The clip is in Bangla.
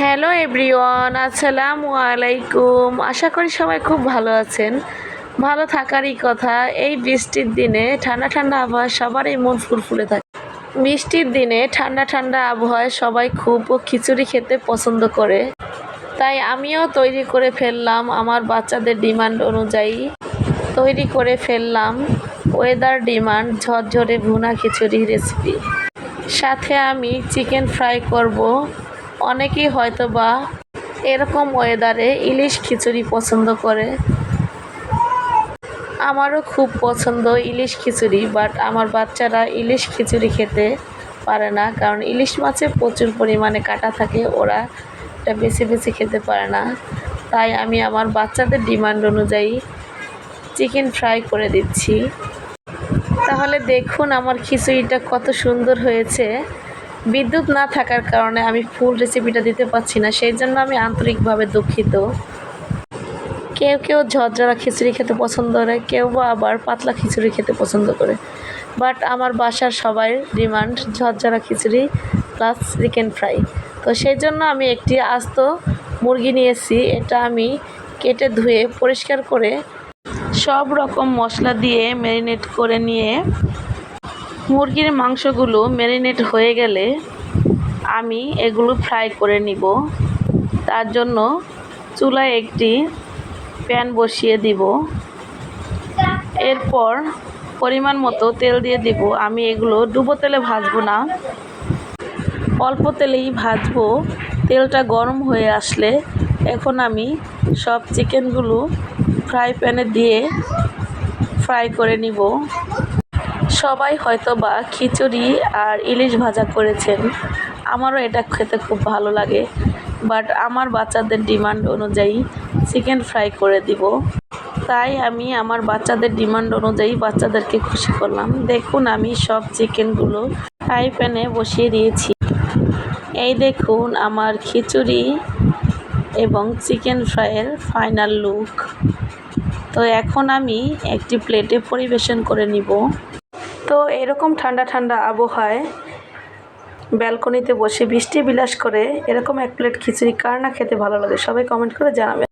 হ্যালো এভরিওয়ান, আসসালামু আলাইকুম। আশা করি সবাই খুব ভালো আছেন। ভালো থাকারই কথা। এই বৃষ্টির দিনে ঠান্ডা ঠান্ডা আবহাওয়ায় সবারই মন ফুরফুরে থাকে। বৃষ্টির দিনে ঠান্ডা ঠান্ডা আবহাওয়ায় সবাই খুব খিচুড়ি খেতে পছন্দ করে। তাই আমিও তৈরি করে ফেললাম আমার বাচ্চাদের ডিমান্ড অনুযায়ী। তৈরি করে ফেললাম ওয়েদার ডিমান্ড ঝরঝরে ভুনা খিচুড়ি রেসিপি। সাথে আমি চিকেন ফ্রাই করব। অনেকেই হয়তোবা এরকম ওয়েদারে ইলিশ খিচুড়ি পছন্দ করে। আমারও খুব পছন্দ ইলিশ খিচুড়ি, বাট আমার বাচ্চারা ইলিশ খিচুড়ি খেতে পারে না, কারণ ইলিশ মাছে প্রচুর পরিমাণে কাঁটা থাকে, ওরা এটা বেছে বেছে খেতে পারে না। তাই আমি আমার বাচ্চাদের ডিমান্ড অনুযায়ী চিকেন ফ্রাই করে দিচ্ছি। তাহলে দেখুন আমার খিচুড়িটা কত সুন্দর হয়েছে। বিদ্যুৎ না থাকার কারণে আমি ফুল রেসিপিটা দিতে পারছি না, সেই জন্য আমি আন্তরিকভাবে দুঃখিত। কেউ কেউ ঝরঝরা খিচুড়ি খেতে পছন্দ করে, কেউ বা আবার পাতলা খিচুড়ি খেতে পছন্দ করে, বাট আমার বাসার সবাই ডিমান্ড ঝরঝরা খিচুড়ি প্লাস চিকেন ফ্রাই। তো সেই জন্য আমি একটি আস্ত মুরগি নিয়েছি। এটা আমি কেটে ধুয়ে পরিষ্কার করে সব রকম মশলা দিয়ে ম্যারিনেট করে নিয়ে, মুরগির মাংসগুলো ম্যারিনেট হয়ে গেলে আমি এগুলো ফ্রাই করে নিব। তার জন্য চুলায় একটি প্যান বসিয়ে দিব। এরপর পরিমাণ মতো তেল দিয়ে দিব। আমি এগুলো ডুবো তেলে ভাজবো না, অল্প তেলেই ভাজবো। তেলটা গরম হয়ে আসলে এখন আমি সব চিকেনগুলো ফ্রাই প্যানে দিয়ে ফ্রাই করে নিব। সবাই হয়তোবা খিচুড়ি আর ইলিশ ভাজা করেছেন, আমারও এটা খেতে খুব ভালো লাগে, বাট আমার বাচ্চাদের ডিমান্ড অনুযায়ী চিকেন ফ্রাই করে দিব। তাই আমি আমার বাচ্চাদের ডিমান্ড অনুযায়ী বাচ্চাদেরকে খুশি করলাম। দেখুন আমি সব চিকেনগুলো ফ্রাই প্যানে বসিয়ে দিয়েছি। এই দেখুন আমার খিচুড়ি এবং চিকেন ফ্রাইয়ের ফাইনাল লুক। তো এখন আমি একটি প্লেটে পরিবেশন করে নিব। তো এরকম ঠান্ডা ঠান্ডা আবহাওয়ায় ব্যালকনিতে বসে বৃষ্টি বিলাস করে এরকম এক প্লেট খিচুড়ি কার না খেতে ভালো লাগে, সবাই কমেন্ট করে জানাবেন।